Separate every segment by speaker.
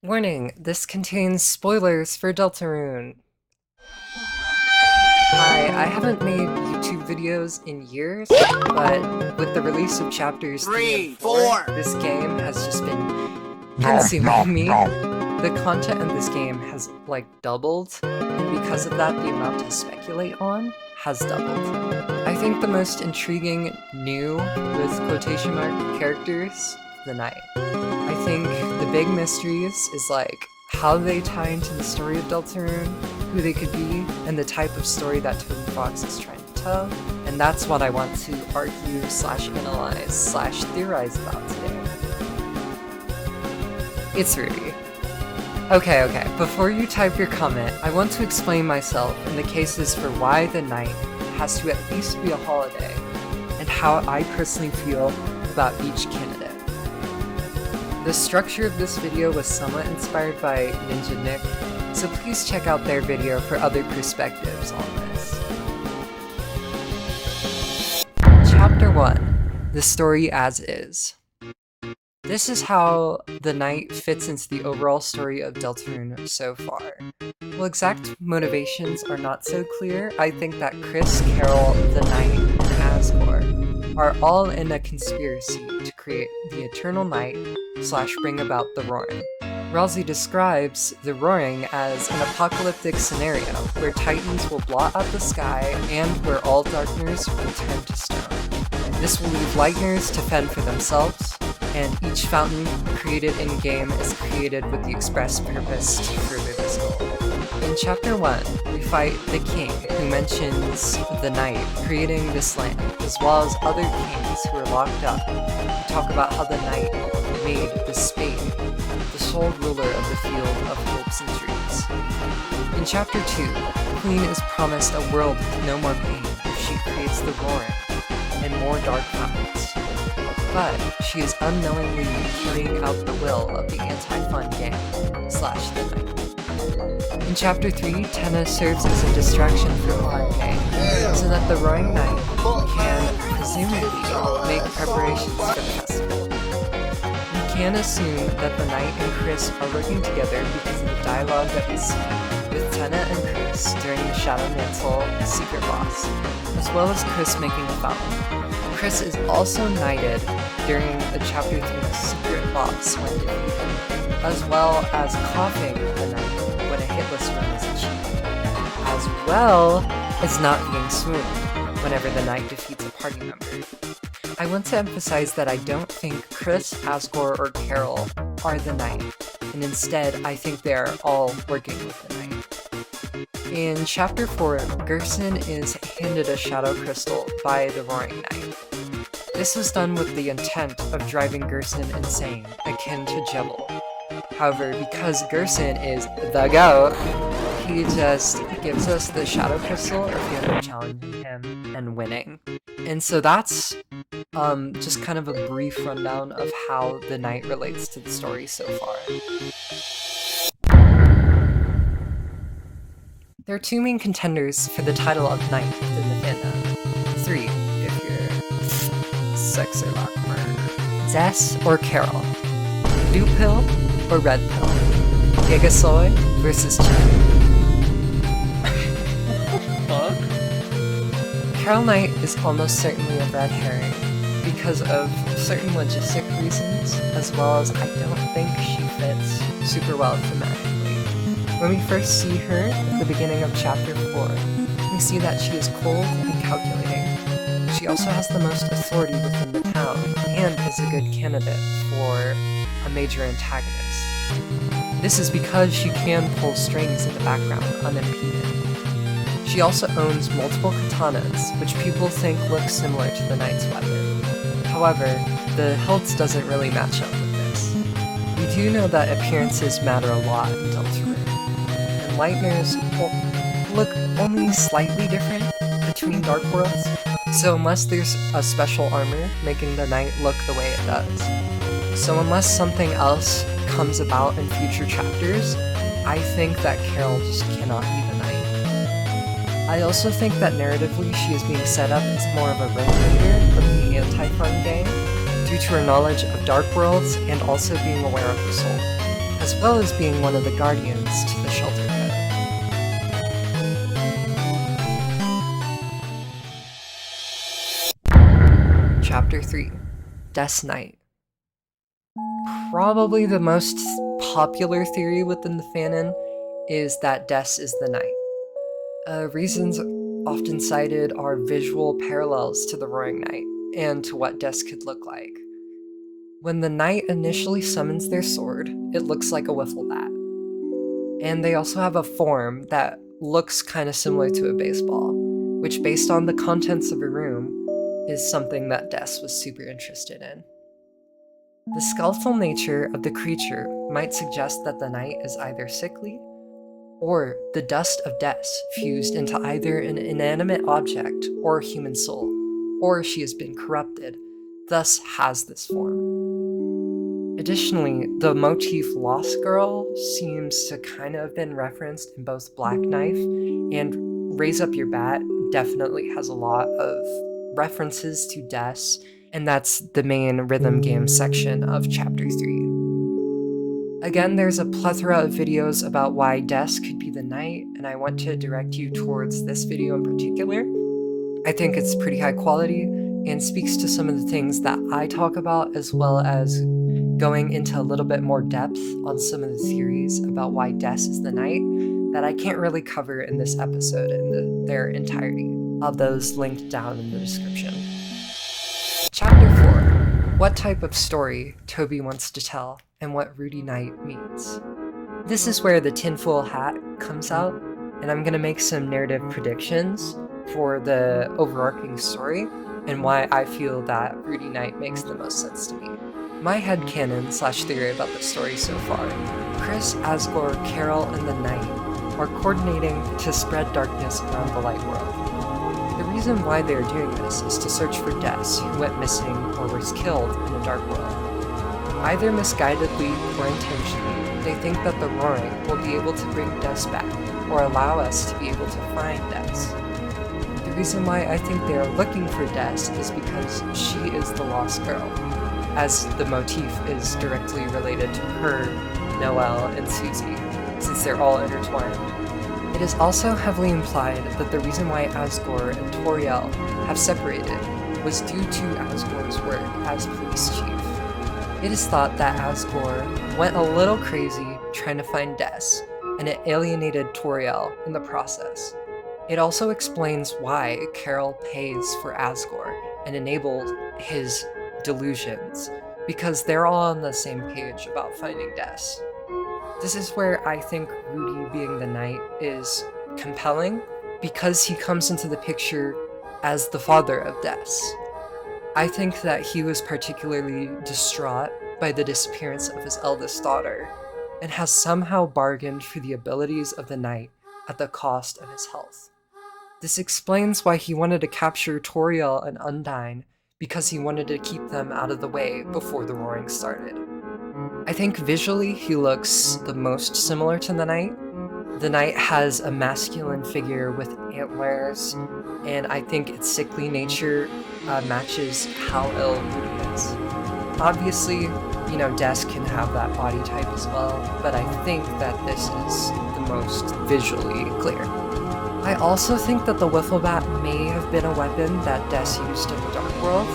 Speaker 1: Warning, this contains spoilers for Deltarune. Hi, I haven't made YouTube videos in years, but with the release of chapters 3 and 4, this game has just been consuming me. The content in this game has, doubled, and because of that, the amount to speculate on has doubled. I think the most intriguing new, with quotation mark, characters, the knight. I think the big mysteries is how they tie into the story of Deltarune, who they could be, and the type of story that Toby Fox is trying to tell, and that's what I want to argue / analyze / theorize about today. It's Rudy. Okay, before you type your comment, I want to explain myself and the cases for why the night has to at least be a holiday, and how I personally feel about each candidate. The structure of this video was somewhat inspired by Nynja Nyck, so please check out their video for other perspectives on this. Chapter 1. The Story As Is. This is how the night fits into the overall story of Deltarune so far. While exact motivations are not so clear, I think that Chris, Carol, the Knight, and Asgore are all in a conspiracy to create the Eternal Night / bring about the Roaring. Rousey describes the Roaring as an apocalyptic scenario where titans will blot out the sky and where all darkness will turn to stone. This will leave lightners to fend for themselves, and each fountain created in-game is created with the express purpose to further this goal. In Chapter 1, we fight the king, who mentions the knight creating this land, as well as other kings who are locked up. We talk about how the knight made the spade, the sole ruler of the field of hopes and dreams. In Chapter 2, the queen is promised a world with no more pain if she creates the roaring and more dark fountains. But she is unknowingly carrying out the will of the anti-fun gang / the knight. In Chapter 3, Tenna serves as a distraction for Fun Gang, so that the Roaring Knight can presumably make preparations for the festival. We can assume that the Knight and Chris are working together because of the dialogue that we see with Tenna and Chris during the Shadow Mantle secret boss, as well as Chris making the fountain. Chris is also knighted during the Chapter 3 secret boss when defeated, as well as coughing the knight when a hitless run is achieved, as well as not being swooned whenever the knight defeats a party member. I want to emphasize that I don't think Chris, Asgore, or Carol are the knight, and instead I think they are all working with the knight. In Chapter 4, Gerson is handed a shadow crystal by the Roaring Knight. This was done with the intent of driving Gerson insane, akin to Jebel. However, because Gerson is the GOAT, he just gives us the shadow crystal if we end up challenging him and winning. And so that's just kind of a brief rundown of how the knight relates to the story so far. There are two main contenders for the title of knight within the fandom. 3, if you're sex or lockmer. Zess or Carol. Blue pill or red pill. Gigasoy versus Chad. Carol Knight is almost certainly a red herring because of certain logistic reasons, as well as I don't think she fits super well thematically. When we first see her at the beginning of Chapter 4, we see that she is cold and calculating. She also has the most authority within the town, and is a good candidate for a major antagonist. This is because she can pull strings in the background unimpeded. She also owns multiple katanas, which people think look similar to the knight's weapon. However, the hilt doesn't really match up with this. We do know that appearances matter a lot in Deltarune, and Lightners look only slightly different between Dark Worlds, so unless there's a special armor making the knight look the way it does. So unless something else comes about in future chapters, I think that Carol just cannot be the knight. I also think that narratively she is being set up as more of a ringleader of the anti-fun gang, due to her knowledge of Dark Worlds and also being aware of the soul. as well as being one of the guardians to the shelter pet. Chapter 3. Death's Night. Probably the most popular theory within the fanon is that Des is the night. Reasons often cited are visual parallels to the Roaring Night and to what Des could look like. When the knight initially summons their sword, it looks like a wiffle bat. And they also have a form that looks kind of similar to a baseball, which, based on the contents of a room, is something that Des was super interested in. The skeletal nature of the creature might suggest that the knight is either sickly or the dust of Des fused into either an inanimate object or a human soul, or she has been corrupted, thus has this form. Additionally, the motif Lost Girl seems to kind of have been referenced in both Black Knife and Raise Up Your Bat definitely has a lot of references to Des, and that's the main rhythm game section of Chapter 3. Again, there's a plethora of videos about why Des could be the knight, and I want to direct you towards this video in particular. I think it's pretty high quality and speaks to some of the things that I talk about, as well as going into a little bit more depth on some of the theories about why Des is the knight that I can't really cover in this episode in their entirety. I'll have those linked down in the description. Chapter 4. What type of story Toby wants to tell and what Rudy Knight means. This is where the tinfoil hat comes out, and I'm going to make some narrative predictions for the overarching story and why I feel that Rudy Knight makes the most sense to me. My headcanon/theory about the story so far: Chris, Asgore, Carol, and the Knight are coordinating to spread darkness around the light world. The reason why they are doing this is to search for Des, who went missing or was killed in the dark world. Either misguidedly or intentionally, they think that the Roaring will be able to bring Des back, or allow us to be able to find Des. The reason why I think they are looking for Des is because she is the lost girl, as the motif is directly related to her, Noelle, and Susie, since they're all intertwined. It is also heavily implied that the reason why Asgore and Toriel have separated was due to Asgore's work as police chief. It is thought that Asgore went a little crazy trying to find Des, and it alienated Toriel in the process. It also explains why Carol pays for Asgore and enables his delusions, because they're all on the same page about finding Des. This is where I think Rudy being the knight is compelling, because he comes into the picture as the father of Des. I think that he was particularly distraught by the disappearance of his eldest daughter, and has somehow bargained for the abilities of the knight at the cost of his health. This explains why he wanted to capture Toriel and Undyne, because he wanted to keep them out of the way before the Roaring started. I think visually he looks the most similar to the knight. The knight has a masculine figure with antlers, and I think its sickly nature matches how ill Rudy is. Obviously, Des can have that body type as well, but I think that this is the most visually clear. I also think that the wiffle bat may have been a weapon that Des used in the Dark World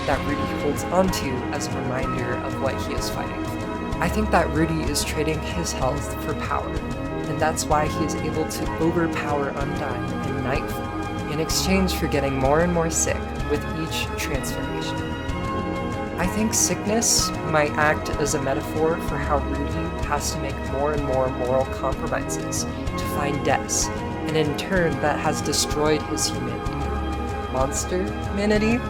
Speaker 1: that Rudy holds onto as a reminder of what he is fighting for. I think that Rudy is trading his health for power, and that's why he is able to overpower Undyne in Nightfall in exchange for getting more and more sick with each transformation. I think sickness might act as a metaphor for how Rudy has to make more and more moral compromises to find Des, and in turn that has destroyed his humanity. Monster humanity?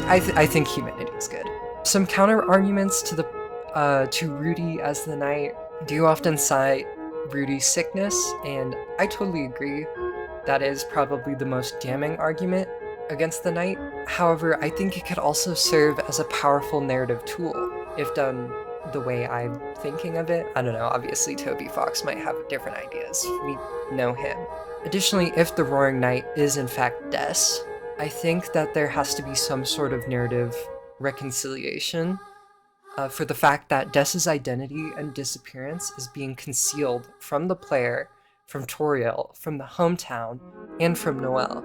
Speaker 1: I think humanity is good. Some counter-arguments to Rudy as the knight do often cite Rudy's sickness, and I totally agree. That is probably the most damning argument against the knight. However, I think it could also serve as a powerful narrative tool if done the way I'm thinking of it. I don't know, obviously Toby Fox might have different ideas. We know him. Additionally, if the Roaring Knight is in fact Des, I think that there has to be some sort of narrative reconciliation for the fact that Des's identity and disappearance is being concealed from the player, from Toriel, from the hometown, and from Noelle.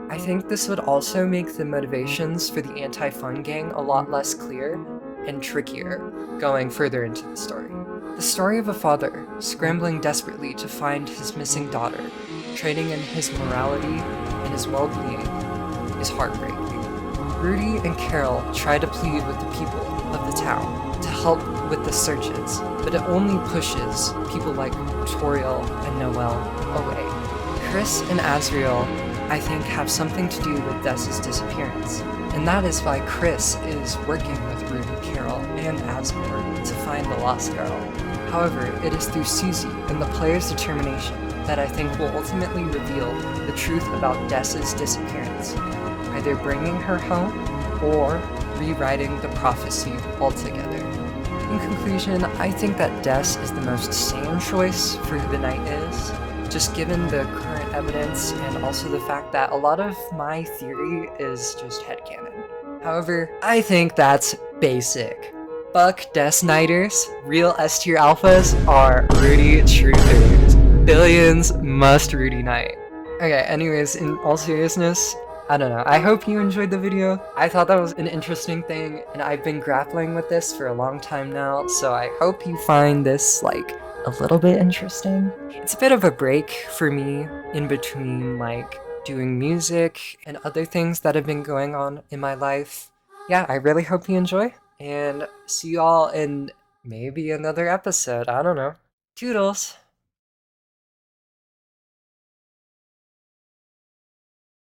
Speaker 1: I think this would also make the motivations for the anti-fun gang a lot less clear and trickier going further into the story. The story of a father scrambling desperately to find his missing daughter, trading in his morality and his well-being, is heartbreaking. Rudy and Carol try to plead with the people of the town to help with the searches, but it only pushes people like Toriel and Noelle away. Chris and Azriel, I think, have something to do with Des's disappearance, and that is why Chris is working with Rudy, Carol, and Azriel to find the lost girl. However, it is through Susie and the player's determination that I think will ultimately reveal the truth about Des's disappearance, either bringing her home or rewriting the prophecy altogether. In conclusion, I think that Des is the most sane choice for who the knight is, just given the current evidence and also the fact that a lot of my theory is just headcanon. However, I think that's basic. Fuck Des Knighters, real S-tier alphas are Rudy truthers. Billions must Rudy Knight. Okay, anyways, in all seriousness, I don't know, I hope you enjoyed the video. I thought that was an interesting thing, and I've been grappling with this for a long time now, so I hope you find this, like, a little bit interesting. It's a bit of a break for me in between, like, doing music and other things that have been going on in my life. Yeah, I really hope you enjoy, and see y'all in maybe another episode, I don't know. Toodles!